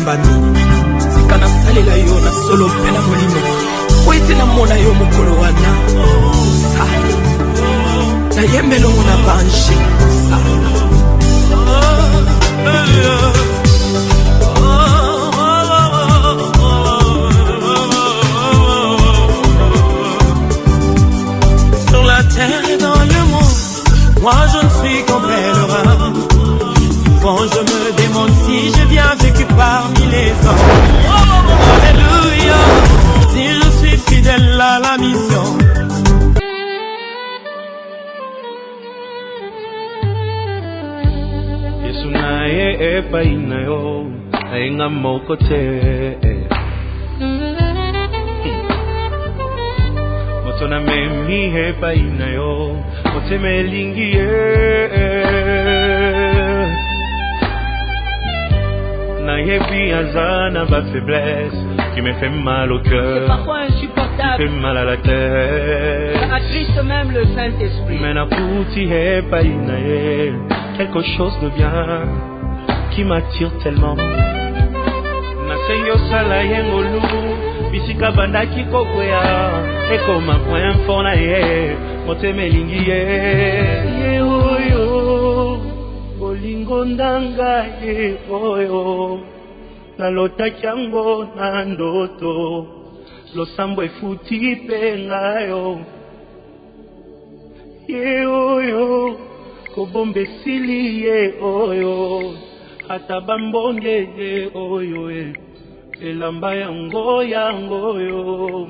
Mbami tika nasalela yo na solo mpe na molimo po ete namona yo mokolo wana sala nayembelongo na bange sala sur la terre et dans le monde, moi je ne suis qu'un pèlerin. Souvent je me demande si j'ai bien vécu parmi les hommes. Alléluia, si je suis fidèle à la mission. Yesu naye epai na yo ainga moko te. Moto na memi epai na yo mote melingi ye. Naye bi azana ba faiblesse qui me fait mal au cœur. C'est parfois insupportable. Qui fait mal à la tête. Ça attriste même le Saint-Esprit. Mais nakuti epai na ye quelque chose de bien qui m'attire tellement. Nasenyo sala yengolu bisika bandaki kokwea ekoma point fort na ye motema elingi ye oyo bolingo ndanga ye oyo nalotaki yango na ndoto losambo efuti mpe ngayo ye oyo kobomba esili ye oyo ata bambonge ye oyo elamba yango yo.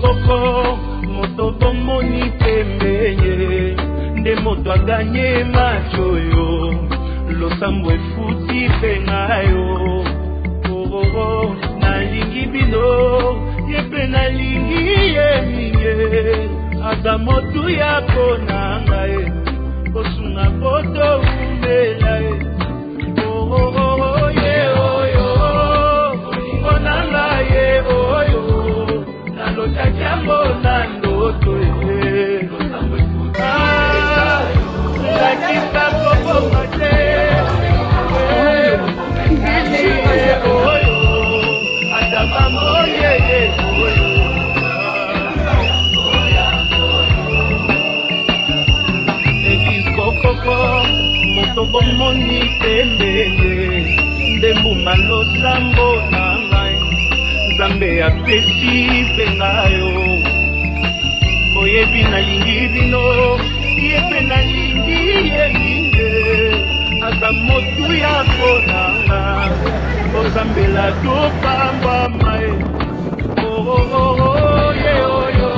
Koko moto bomoni pembeye nde moto aganye macho yo losambo efuti pengayo nalingi bino yepe nalingi ye minge aga motu ya konanga ye kosunga koto umela ye ye oyo olingo nanga ye oyo nalotakiango na ndoto lakisa kobonga te oyo adamamo yeye oyo eglise kokoko moto bomoni tembeye ndembuma losambo na ngai nzambe apesi mpe ngayo oyebi nalingi bino ye mpe nalingi ye minge aza motu ya konanga ozambela topambwama ye ye oyo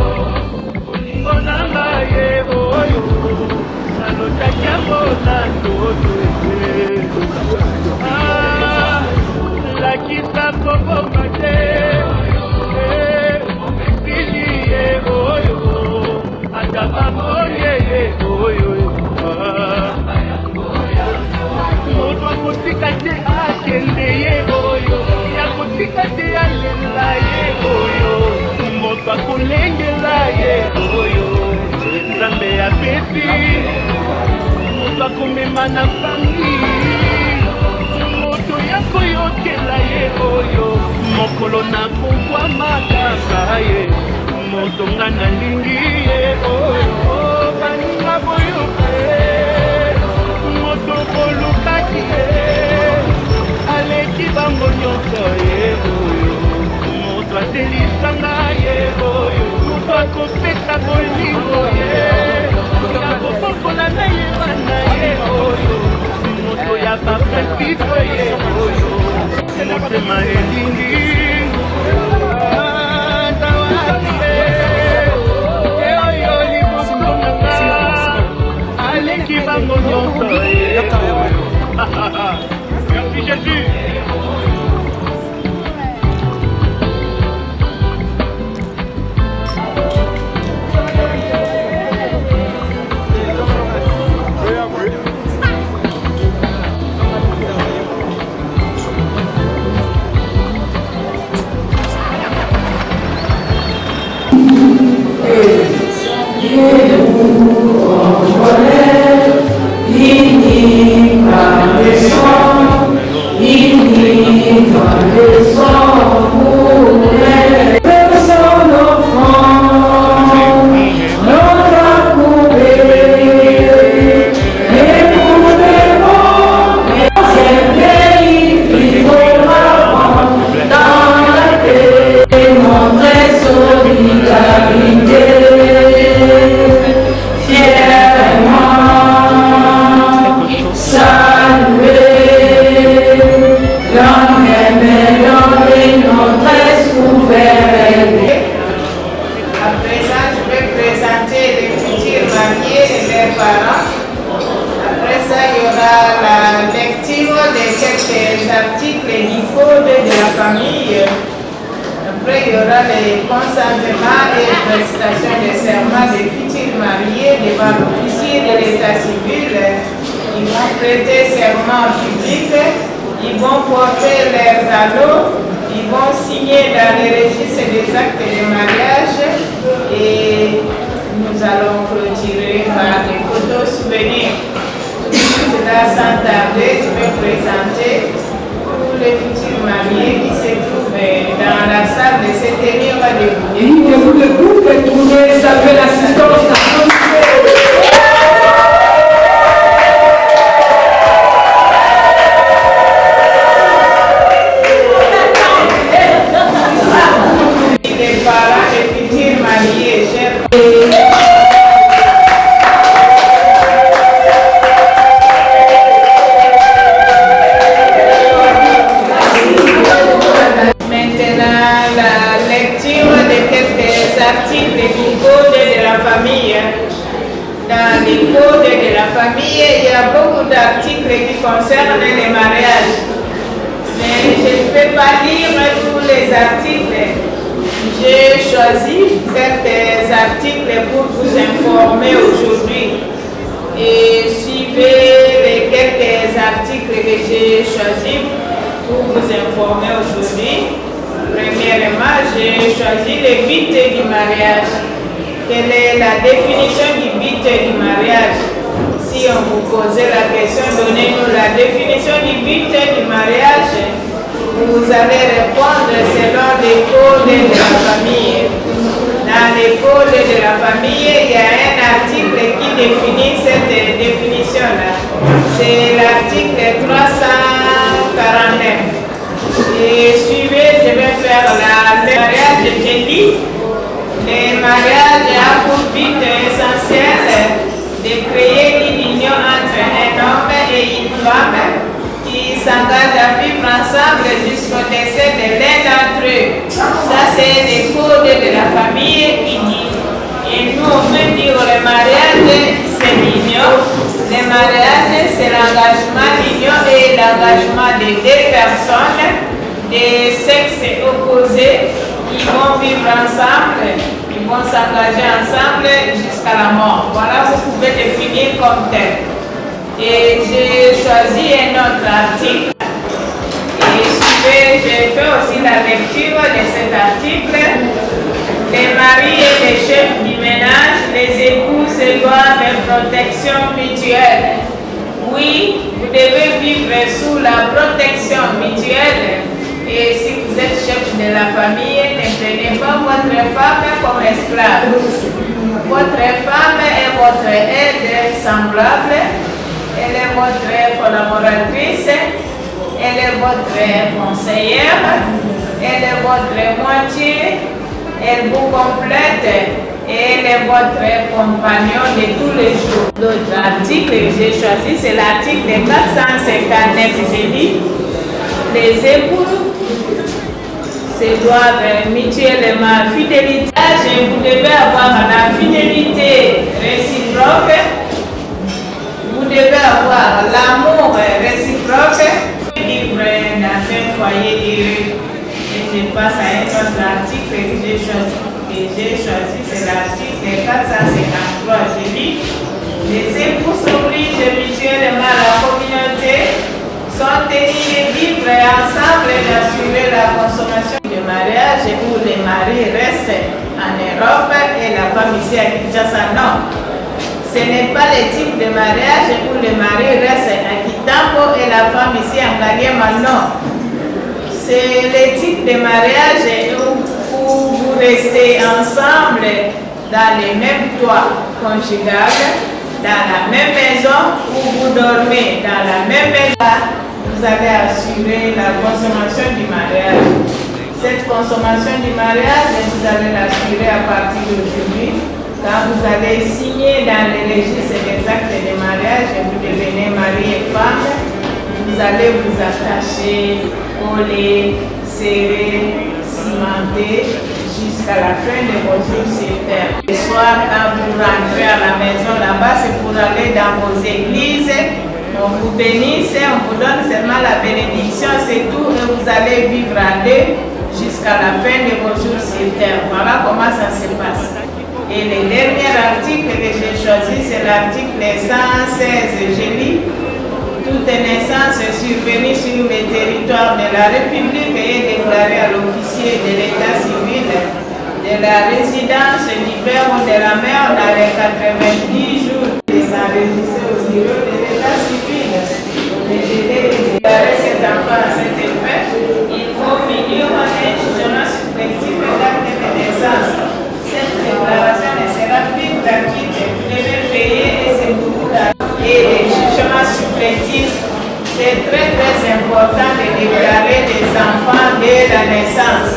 olingo nanga ye oyo nalotaki yango na ndoto lakisa kobonga te esili ye oyo adabamo yeye oyo moto akotika te akende ye oyo yakotika te alela ye oyo moto akolengela ye oyo nzambe apesi moto akomema na fangi moto yakoyokela ye oyo mokolo na kokwa makaka ye moto nga nalingi ye oyo baninga boyoka ye moto bolukaki ye aleki bango nyonso ye oyo moto atelisanga ye oyo moto akopesa bolingo ye Merci Jésus. Après, il y aura les consentements et prestations de serment des futurs mariés devant l'officier de l'état civil. Ils vont prêter serment public, ils vont porter leurs anneaux, ils vont signer dans les registres des actes de mariage et nous allons clôturer par des photos souvenirs. Là, sans tarder, je vais présenter tous les futurs mariés qui se trouvent dans la salle de se tenir debout. Et vous debout pour trouver saluer l'assistance. Les parents des futurs mariés, chers dans les codes de la famille, il y a beaucoup d'articles qui concernent les mariages. Mais je ne peux pas lire tous les articles. J'ai choisi quelques articles pour vous informer aujourd'hui. Et suivez les quelques articles que j'ai choisis pour vous informer aujourd'hui. Premièrement, j'ai choisi le but du mariage. Quelle est la définition du but du mariage? Si on vous posait la question, donnez-nous la définition du but du mariage, vous allez répondre selon les codes de la famille. Dans les codes de la famille, il y a un article qui définit cette définition-là. C'est l'article 349. Et suivez, je vais faire le mariage de lit. Le mariage a pour but essentiel de créer une union entre un homme et une femme qui s'engagent à vivre ensemble jusqu'au décès de l'un d'entre eux. Ça, c'est le code de la famille qui dit. Et nous, on peut dire le mariage, c'est l'union. Le mariage, c'est l'engagement, l'union et l'engagement de deux personnes de sexe opposé. Ils vont vivre ensemble, ils vont s'engager ensemble jusqu'à la mort. Voilà, vous pouvez définir comme tel. Et j'ai choisi un autre article. Et j'ai fait aussi la lecture de cet article. Les maris et les chefs du ménage, les époux se doivent de protection mutuelle. Oui, vous devez vivre sous la protection mutuelle. Et si vous êtes chef de la famille, ne prenez pas votre femme comme esclave. Votre femme est votre aide semblable, elle est votre collaboratrice, elle est votre conseillère, elle est votre moitié, elle vous complète et elle est votre compagnon de tous les jours. L'autre article que j'ai choisi, c'est l'article 459 qui dit les époux se doivent mutuellement fidélité. Vous devez avoir la fidélité réciproque. Vous devez avoir l'amour réciproque. Vivre dans un foyer heureux. Et je passe à un autre article que j'ai choisi. C'est l'article 453. Je dis, les époux s'obligent mutuellement à la communauté, sont tenus de vivre ensemble et d'assurer la consommation du mariage où les maris restent en Europe et la femme ici à Kinshasa. Non. Ce n'est pas le type de mariage où le mari reste à Kitambo et la femme ici à Ngaliema. Non. C'est le type de mariage où vous restez ensemble dans les mêmes toits conjugales, dans la même maison, où vous dormez dans la même maison. Vous allez assurer la consommation du mariage. Cette consommation du mariage, vous allez l'assurer à partir d'aujourd'hui. Quand vous allez signer dans les registres des actes de mariage et vous devenez mari et femme, vous allez vous attacher, coller, serrer, cimenter jusqu'à la fin de vos jours sur terre. Le soir, quand vous rentrez à la maison là-bas, c'est pour aller dans vos églises. On vous bénisse, on vous donne seulement la bénédiction, c'est tout, et vous allez vivre à deux jusqu'à la fin de vos jours sur terre. Voilà comment ça se passe. Et le dernier article que j'ai choisi, c'est l'article 116. Je lis, toute naissance survenue sur le territoire de la République est déclarée à l'officier de l'état civil de la résidence du père ou de la mère dans les 90 jours. Les enregistrés au bureau de l'état civil. Le délai de déclarer cet enfant à cet effet, il faut finir un jugement supplétif d'acte de naissance. Cette déclaration ne sera plus gratuite. Vous devez payer et c'est beaucoup d'argent. Et les jugements supplétifs, c'est très important de déclarer des enfants dès la naissance.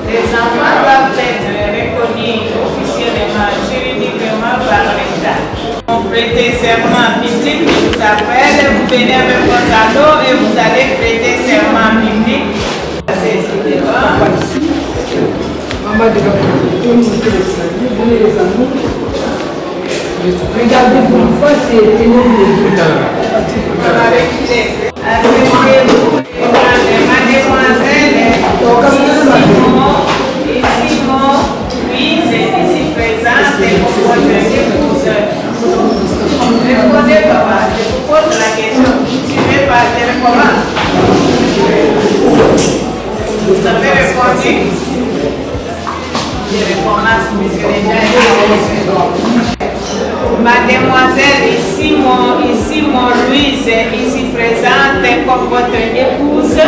Les enfants doivent être reconnus officiellement, juridiquement par l'État. Vous prêtez serment biblique, vous appelle, vous venez avec vos anneaux et vous allez prêter serment biblique. Regardez pour une fois, c'est énorme. Acceptez-vous, mademoiselle, Simon, Louise, ici présente, et votre épouse. Répondez, papa, je vous pose la question. Tu veux parler de comment? Vous avez répondu? Je recommence puisque déjà Mademoiselle Simon Louise, ici présente comme votre épouse.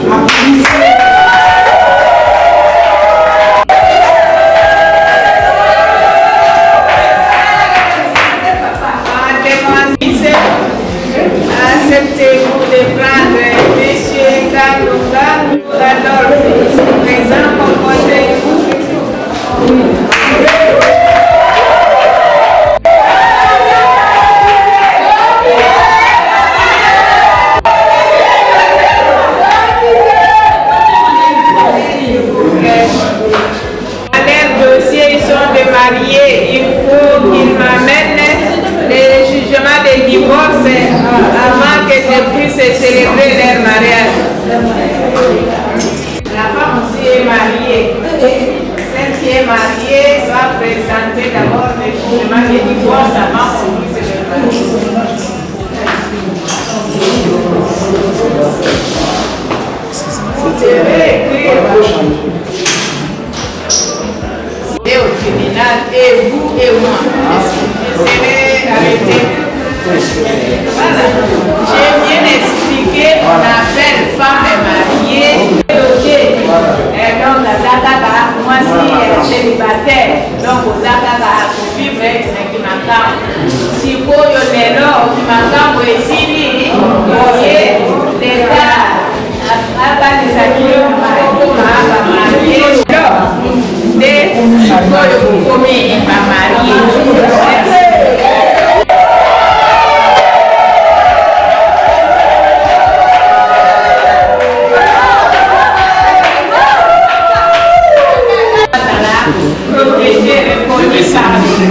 Mademoiselle, acceptez-vous de prendre monsieur Kalunga Adolphe, ici présent comme votre épouse? Mariés, il faut qu'ils m'amènent les jugements de divorce avant que je puisse célébrer leur mariage. La femme aussi est mariée. Celle qui est mariée doit présenter d'abord les jugements de divorce avant qu'on puisse le marier. Vous devez écrire au tribunal et vous et moi. Je serai arrêté. Voilà. J'ai bien expliqué, on appelle femme mariée. Et donc, moi si célibataire, donc aux Zakaga, pour vivre avec Makambo. Si vous avez l'or, Makambo et Sili, voyez l'État. Hapa ni sakio mahakama hapa marié de koyo kumi pa marié. À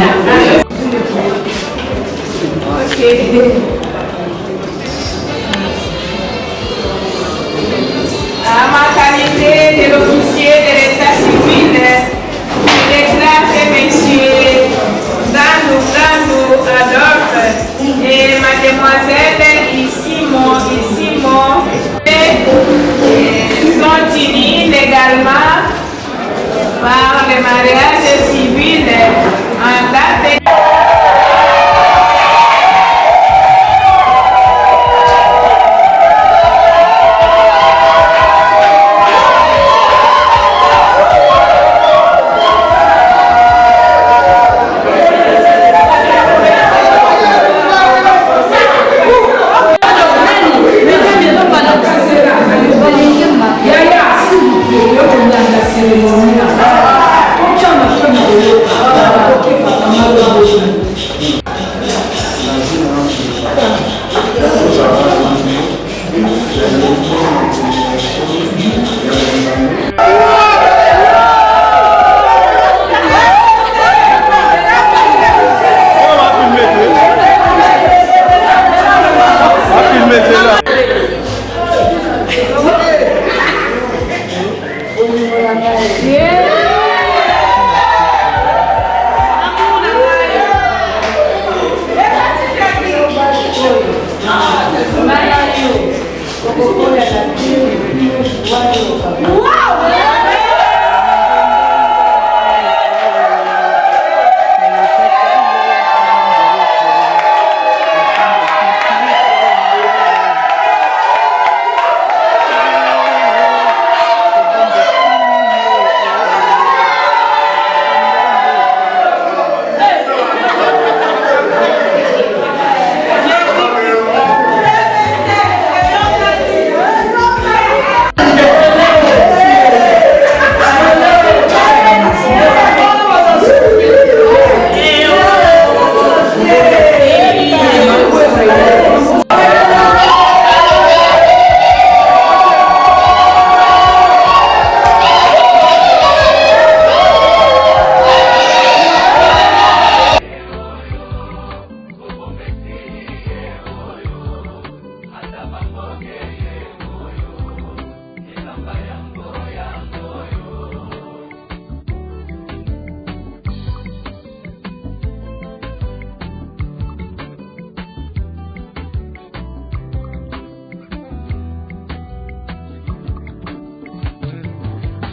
ma qualité de l'officier de l'état civil, je déclare que monsieur Grandou Adolphe et mademoiselle Isimo sont unis légalement par le mariage civil en date de...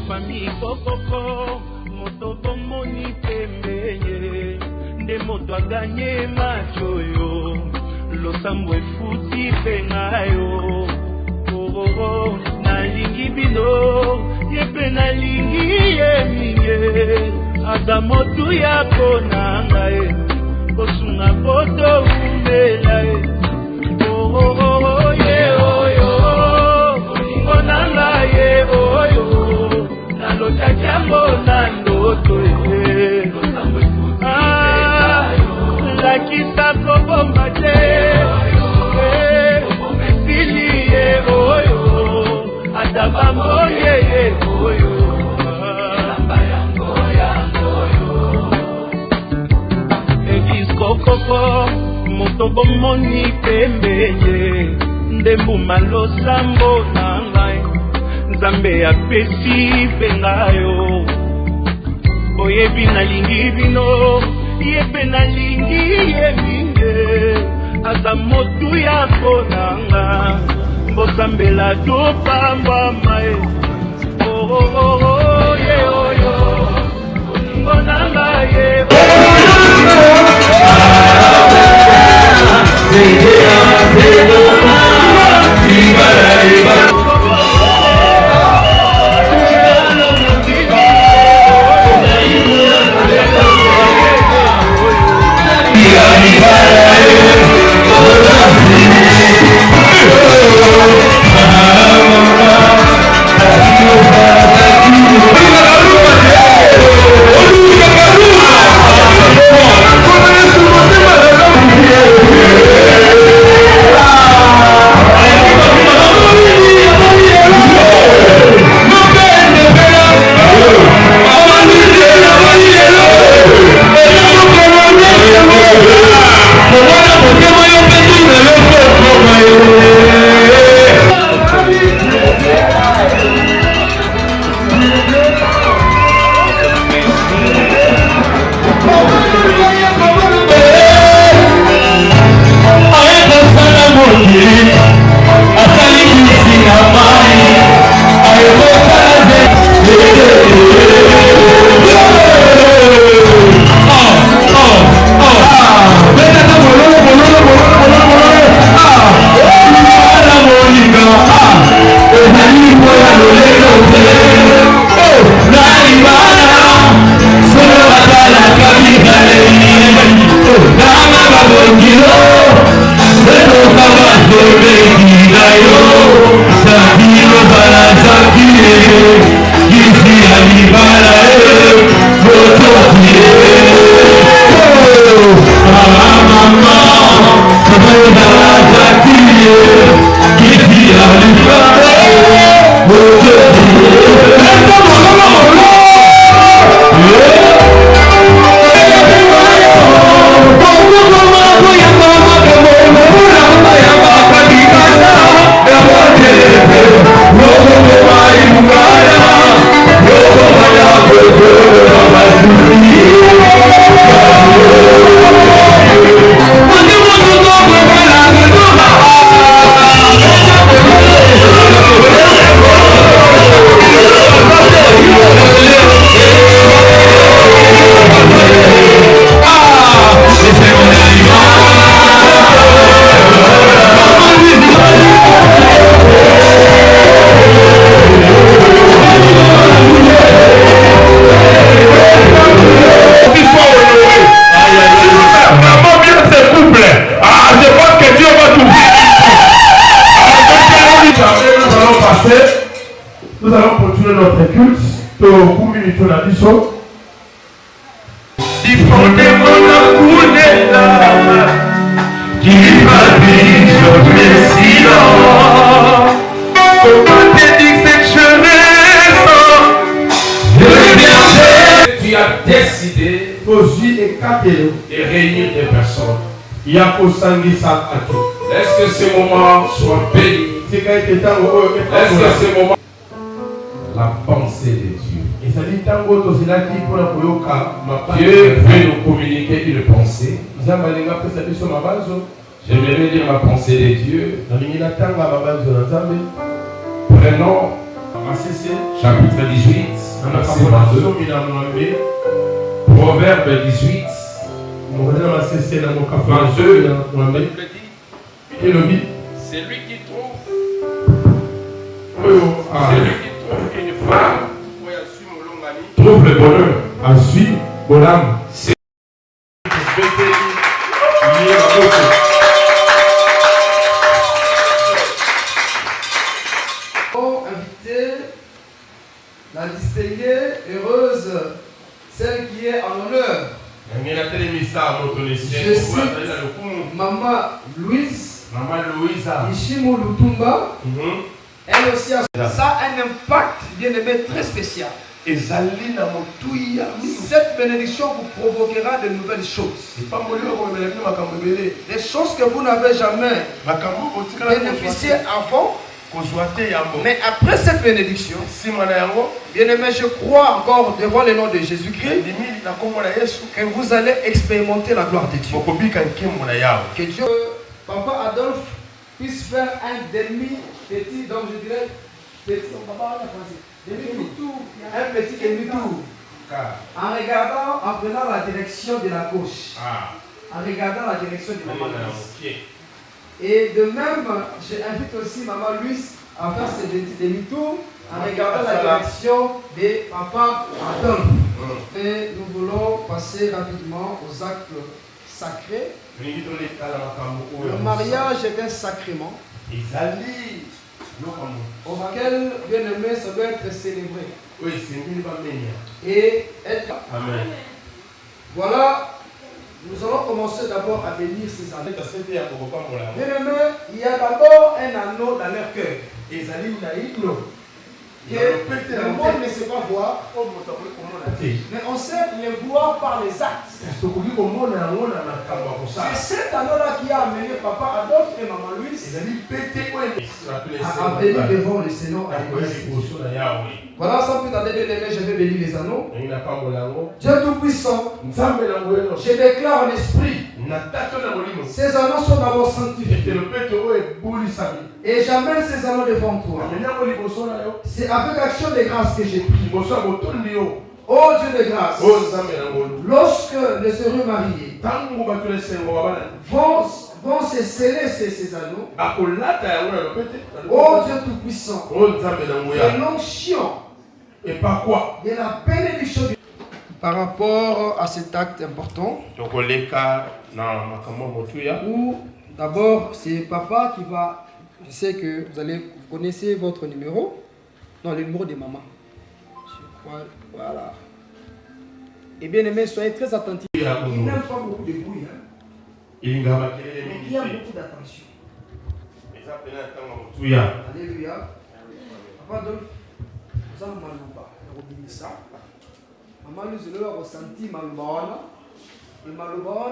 Famille Kokoko, moto bomoni pembenye, nde moto a gagné machoyo, losambo efuti pengayo, oh, nalingi bino, yepe nalingi yeminye, aza motu ya konanga e, kosunga koto umela e, oh, ye oyo, konanga ye oyo, Jambo nandoto lakisa kobomba te silie oyo atabamboye oyo ebiskokoko moto bomoni pembenye ndembuma losambo na ngai Nzambe apesi pengayo oyebi nalingi bino yepe nalingi yeminge aza motu ya konanga mbosambela topambwama e ye oyo konanga ye continuer notre culte. Qui m'habite sur mes silence. Comment t'es dit cette jeunesse de berger? Tu as décidé de réunir des personnes. Laisse que ce moment soit béni. Laisse que ce moment. La pensée de Dieu. Dieu veut nous communiquer une pensée. J'aimerais dire la pensée de Dieu. Prenons chapitre 18, verset 22. Proverbe 18, 22. C'est lui qui trouve. Une femme trouve le bonheur. C'est inviter la distinguée, heureuse, celle qui est en honneur. Je cite Maman Louise Ishimo Lutumba. Elle aussi a ça a un impact, bien aimé, très spécial. Cette bénédiction vous provoquera de nouvelles choses. Des choses que vous n'avez jamais bénéficié avant. Mais après cette bénédiction, bien aimé, je crois encore devant le nom de Jésus-Christ que vous allez expérimenter la gloire de Dieu. Que Dieu, Papa Adolphe, puisse faire un demi-petit, donc je dirais petit, demi-tour, un petit demi-tour. En regardant, en prenant la direction de la gauche. En regardant la direction de Maman Louise. Et de même, j'invite aussi Maman Louise à faire ce petit demi-tour en regardant la direction de Papa Adolphe. Et nous voulons passer rapidement aux actes sacrés. Le mariage est un sacrement auquel, bien aimé, ça doit être célébré. Et être. Amen. Voilà, nous allons commencer d'abord à bénir ces anneaux. Bien aimé, il y a d'abord un anneau dans leur cœur. Que le monde ne sait pas voir, mais on sait les voir par les actes. C'est cet anneau-là qui a amené Papa Adolphe et Maman Louise à venir devant le Seigneur. Voilà, sans plus tarder, bien aimé, je vais bénir les anneaux. Dieu Tout-Puissant, je déclare en esprit, ces anneaux sont d'abord sanctifiés. Et j'amène ces anneaux devant toi. C'est avec action de grâce que j'ai pris. Oh Dieu de grâce, lorsque les heureux mariés vont se sceller ces anneaux, oh Dieu Tout-Puissant, et l'onction de la bénédiction par rapport à cet acte important, où d'abord c'est papa qui va, je sais que vous connaissez votre numéro, non, le numéro de maman. Voilà. Et bien aimé, soyez très attentifs. Il n'aime pas beaucoup de bruit. Hein? Mais il y a beaucoup d'attention. Alléluia. Papa Adolphe, nous allons malouba. Ça. Maman nous a ressenti malouba. Et malouba,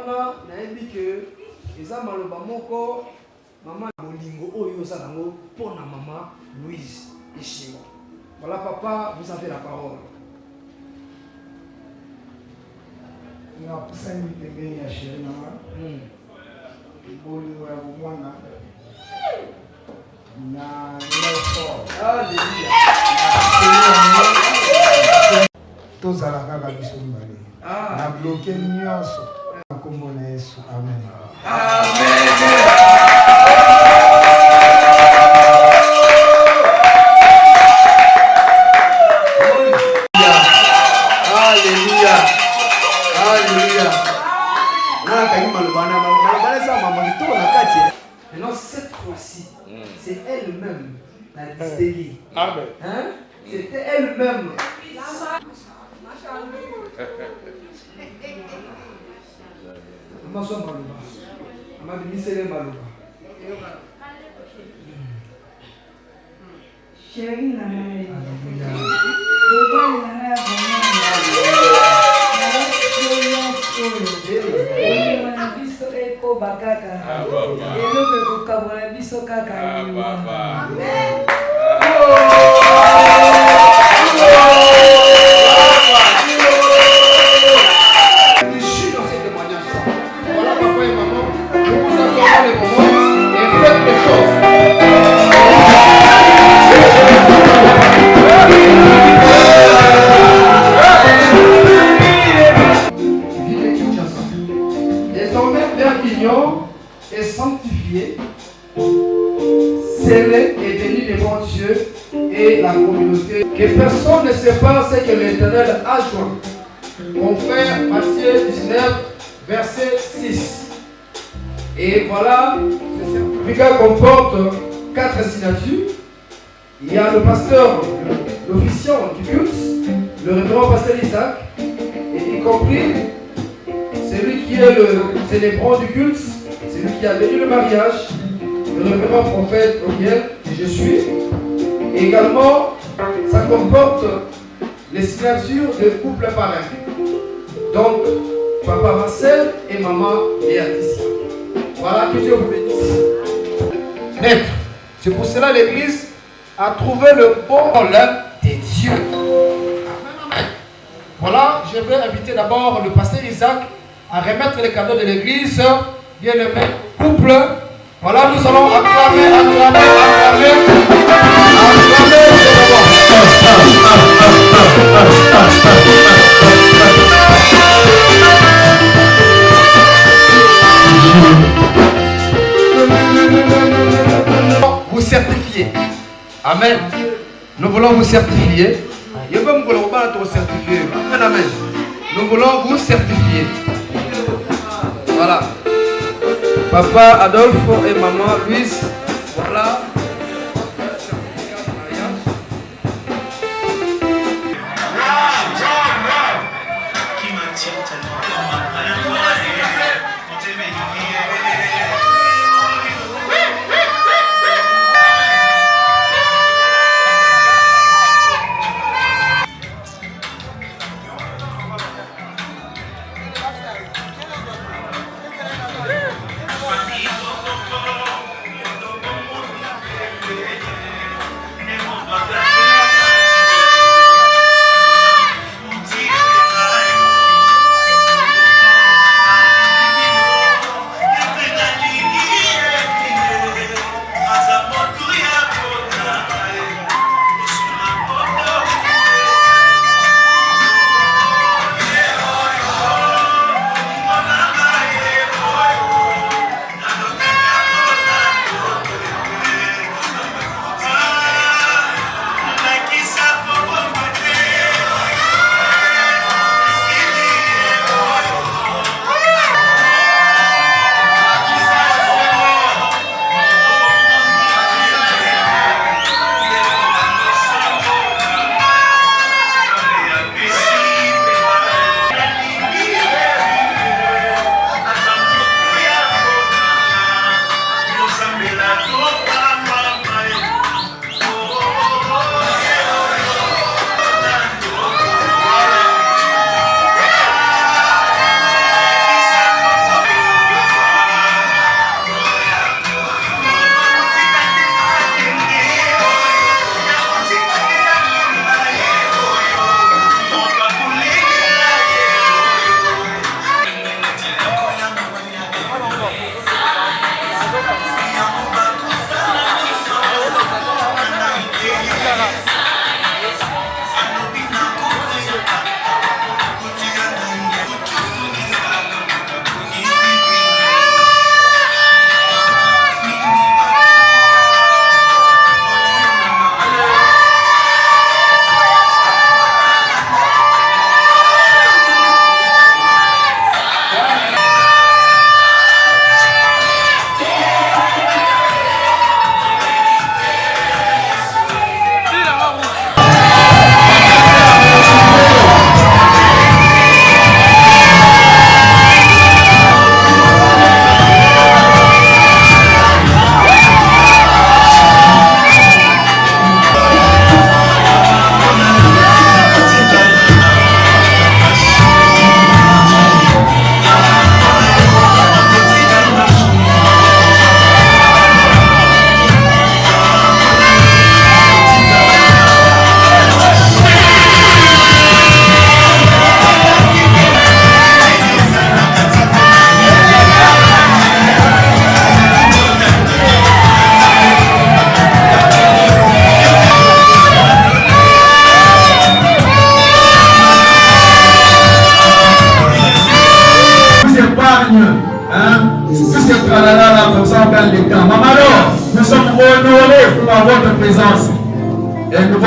n'a dit que les gens malouba moko, maman molingo oyo zango pour la maman Louise Ishimo. Voilà papa, vous avez la parole. tozala kaka biso mibale na bloke nyonso na kombo na Yesu. Amen. Maintenant, cette fois-ci, c'est elle-même la distinguée. Amen. Hein? C'était elle-même. Chérie, Désormais, Perpignan est sanctifié, scellé et béni devant Dieu et la communauté. Que personne ne sépare ce que l'Éternel a joint. Confère Matthieu 19, verset 6. Et voilà, ce certificat comporte 4 signatures. Il y a le pasteur, l'officiant du culte, le révérend pasteur Isaac, et y compris celui qui est le célébrant du culte, celui qui a béni le mariage, le révérend prophète auquel je suis. Et également, ça comporte les signatures de couple parrain. Donc, papa Marcel et maman Béatrice. Voilà, que Dieu vous bénisse. Maître, c'est pour cela l'Église a trouvé le bon rôle de Dieu. Amen. Voilà, je vais inviter d'abord le pasteur Isaac à remettre les cadeaux de l'église. Bien aimé couple. Voilà, nous allons acclamer. Vous certifier. Amen. Nous voulons vous certifier. Amen. Nous voulons vous certifier. Voilà. Papa Adolphe et maman Louise. Voilà. Qui m'attire tellement.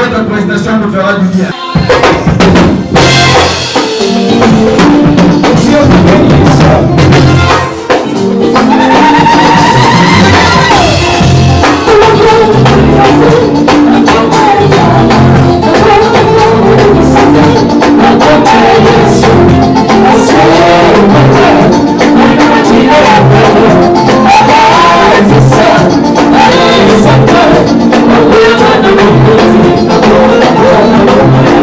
Votre prestation nous fera du bien. We're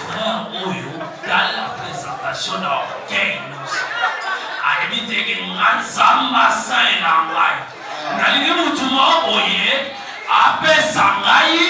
Frère Oyo, dans la présentation d'orgueil, Adibiteke Nansamba Sainangai. Nalingi Mutuma Oye, Ape Sangai,